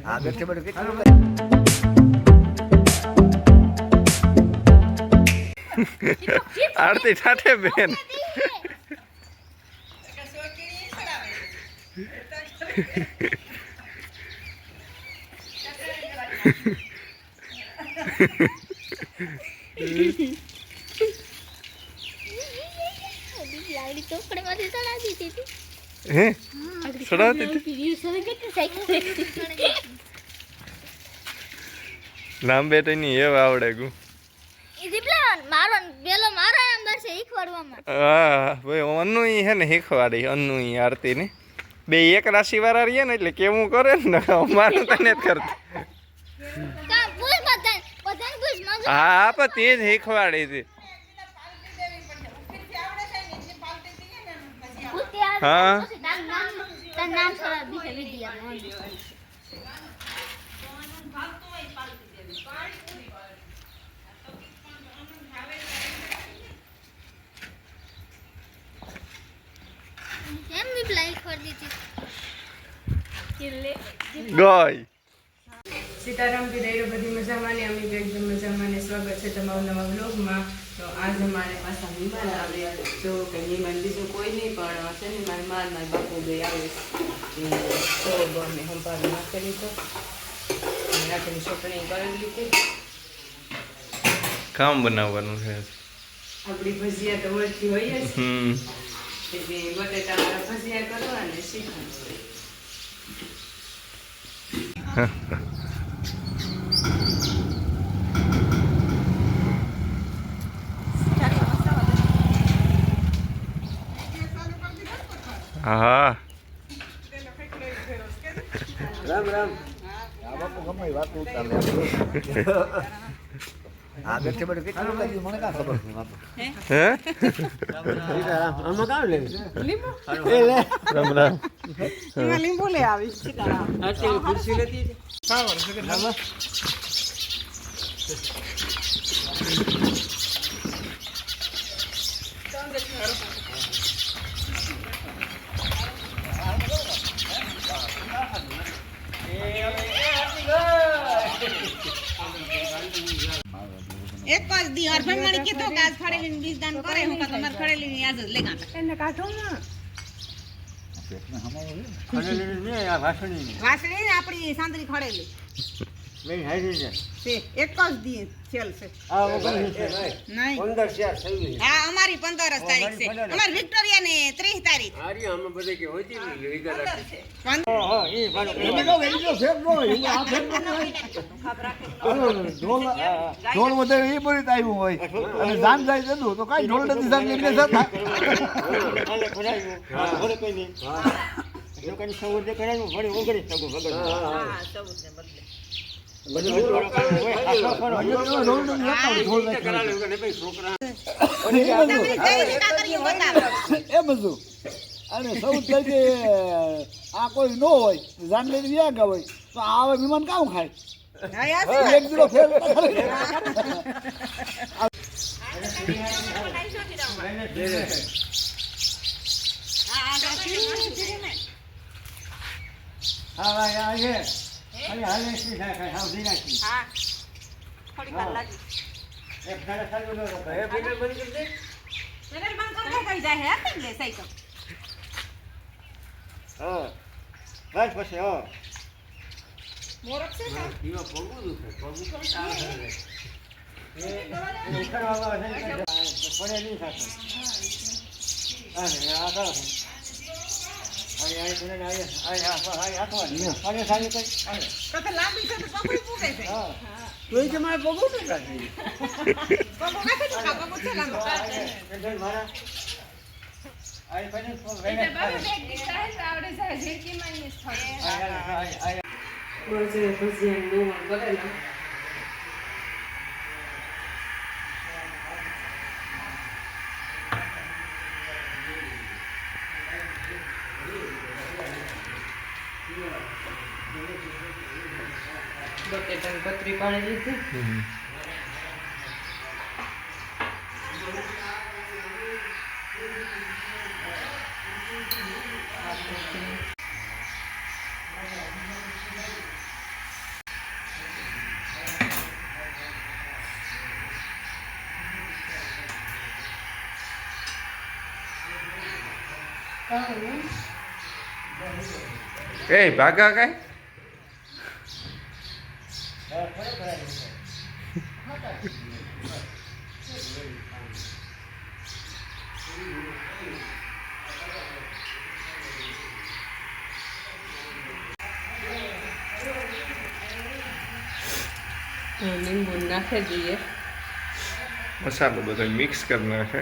આગળ છે બધું કેટલું આરતી ઠાઠે બેન હે લાંબે તો નહીં એવું આવડે ગુ હા ભાઈ અન્નું હે ને શીખવાડી અન્નું આરતી ને બે એક રાશિ વાળા રહીએ ને એટલે કેવું કરે ને અમારું તને જ કરતું હા પણ તે જ શીખવાડી હતી હા ગઈ સીતારામ પીડાઈ બધી મજામાં ને અમે એકદમ મજામાં ને સ્વાગત છે તમારું નવા બ્લોગમાં. તો આજ અમારે પાછા મહેમાન આવ્યા. જો કે મહેમાન બીજું કોઈ નહીં પણ છે ને મારા બાપુ બે આવે તો અમે સંભાળ નાખી લીધો રાત્રિની ચોપણી કરી લીધી. કામ બનાવવાનું છે આપણી ભજીયા તો ઓળખી હોય જ એટલે બટેટાવાળા ભજીયા કરવા અને શીખવાનું. હા રામ રામ આ બાપુ ગમે વાત ઉતારે આગળ છે બધું કેટલું લાગ્યું મને કાં ખબર નહીં બાપુ હે સીતારામ આમાં કાં લે લીંબુ એ લે રામ રામ એમાં લીંબુ લે આવી સીતારામ આટલી ખુરશી લેતી ખાવાનું છે કે રામા એક જ દી और भमणी के तो गाज खड़ेली बीज दान करे હું કા તમાર ખડેલી આજ જ લેગા એને કાઢો ના ખડેલી ને આ વાસણી વાસણી આપણી સાંદરી ખડેલી મેં હારી છે છે એક જ દી છેલ છે આ વગર છે નહીં 15 શેર થઈ ગઈ હા અમારી 15 તારીખ છે અમાર વિક્ટોરિયા ને 30 તારીખ આરી આમાં બધે કે હોતી ને વિગત છે હા એ ભાડો એનો ફેર નો હોય આ ફેર નો હોય ઢોલ વધારે એ બરી આવ્યું હોય અને જાન જાય જતું તો કાઈ ઢોલ નથી જાન એમને જતા હાલે ખોરાયું હા ભલે કોઈ નહીં હા એ કઈ સૌર દે કરાયું ભણી ઓગળી સગો ભગત હા સૌર ને બદલે અને સૌ તરીકે આ કોઈ ન હોય જાન લઈને વ્યા ગયા હોય તો આ વિમાન કામ ખાય એક દીડો ફેર હા ભાઈ અરે હાલે શું થાય કઈ હાવ દીના કી હા થોડી વાર લાગી એક દાડા ચાલુ ન રહે એ પેનલ બંધ કરી દે પેનલ બંધ કરી કઈ જાય હે લે સાઈકલ હા બસ પછી હો મોરક છે ને ઈવા પગું દુખે પગું કઈ આવે એ ઉખડવામાં આવે છે પડે નહીં થાતો અરે આ તો અરે આ પેનલ આયા સારી કઈ તો લાંબી છે તો પકડી પૂગે છે હા તોય કે મારે પગું ન કાઢી પગો કાઢી તો પગો છે લાંબો પેનલ મારા આઈ પેનલ એટલે બાબુ એક ડિસ્ટાઇલ આવડે છે જેકી માની સ્થળ બસ એ ભજીયા નો કરેલા બટેટાની પતરી પાડી લીધી એ ભાગા કાંઈ લીંબુ નાખી દઈએ. મસાલો બધો મિક્સ કરી નાખે.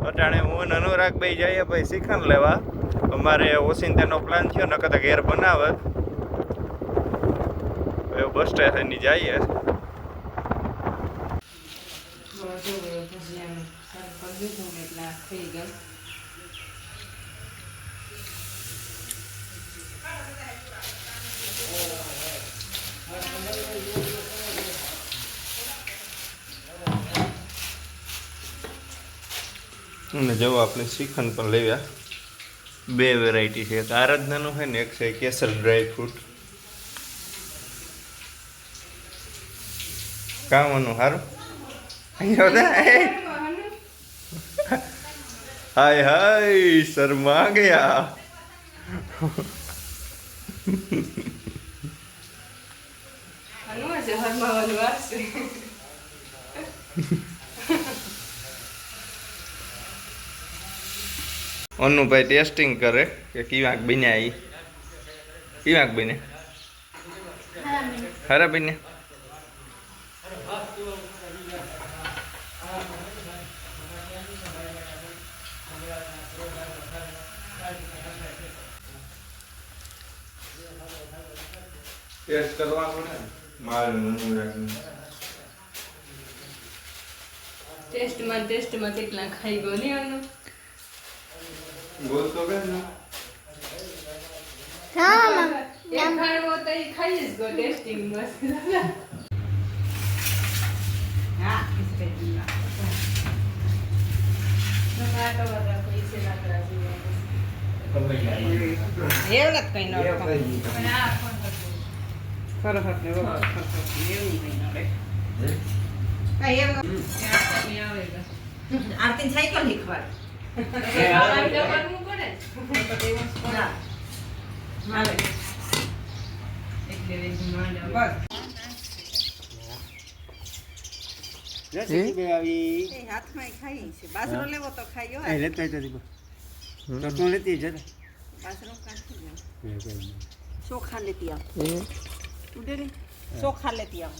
અટાણે હું અને અનુરાગભાઈ જઈએ ભાઈ શ્રીખંડ લેવા. અમારે ઓસિંતાનો પ્લાન થયો નકર તો ઘેર બનાવત. બસ સ્ટેશનની જઈએ. થઈ ગયું. અને જો આપણે શ્રીખંડ પણ લેવ્યા. 2 વેરાયટી છે, એક આરાધનાનું છે ને એક છે કેસર ડ્રાય ફ્રૂટ. કામનું સારું હાય હાય શર્મા ગયા. હરમાવાનું વાગશે. અનુભાઈ ટેસ્ટિંગ કરે કે કેવાક બન્યા. એ કેવાક બન્યા? ખરા બન્યા. ટેસ્ટ કરવા પડે ટેસ્ટમાં કેટલા ખાઈ ગયો ને આનો. બોલ તો કે ને એક ખાણવો તો એ ખાઈ જ ગયો ટેસ્ટિંગ બસ. હા એવું નથી કઈ નડે આરતી સાયકલ શીખવાડ હાથમાં ખાઈ છે બાજરો લેવો તો ખાઈ બાજરો કાઢી ચોખા લેતી આવ ચોખા લેતી આવ